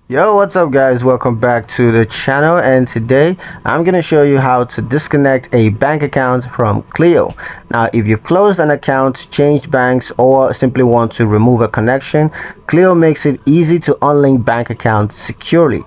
Yo, what's up guys? Welcome back to the channel, and today I'm going to show you how to disconnect a bank account from Cleo. Now, if you've closed an account, changed banks, or simply want to remove a connection, Cleo makes it easy to unlink bank accounts securely.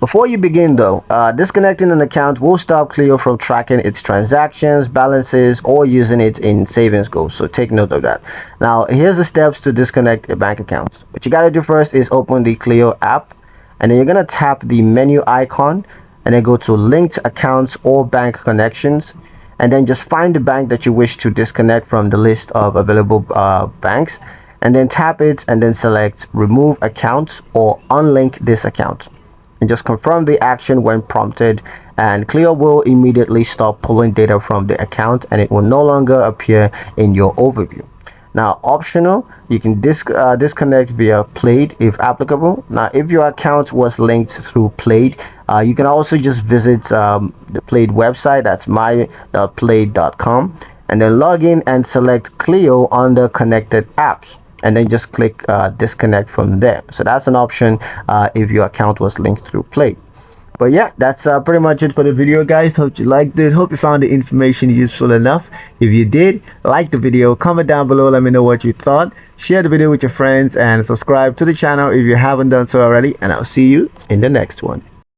Before you begin though, disconnecting an account will stop Cleo from tracking its transactions, balances, or using it in savings goals. So take note of that. Now, here's the steps to disconnect a bank account. What you gotta do first is open the Cleo app, and then you're gonna tap the menu icon and then go to linked accounts or bank connections, and then just find the bank that you wish to disconnect from the list of available banks, and then tap it and then select remove accounts or unlink this account, and just confirm the action when prompted, and Cleo will immediately stop pulling data from the account and it will no longer appear in your overview. Now, optional, you can disconnect via Played if applicable. Now, if your account was linked through Played, you can also just visit the Played website. That's my.played.com, and then log in and select Cleo under connected apps, and then just click disconnect from there. So that's an option if your account was linked through Play. But yeah, that's pretty much it for the video, guys. Hope you liked it. Hope you found the information useful enough. If you did, like the video, comment down below, let me know what you thought. Share the video with your friends and subscribe to the channel if you haven't done so already, and I'll see you in the next one.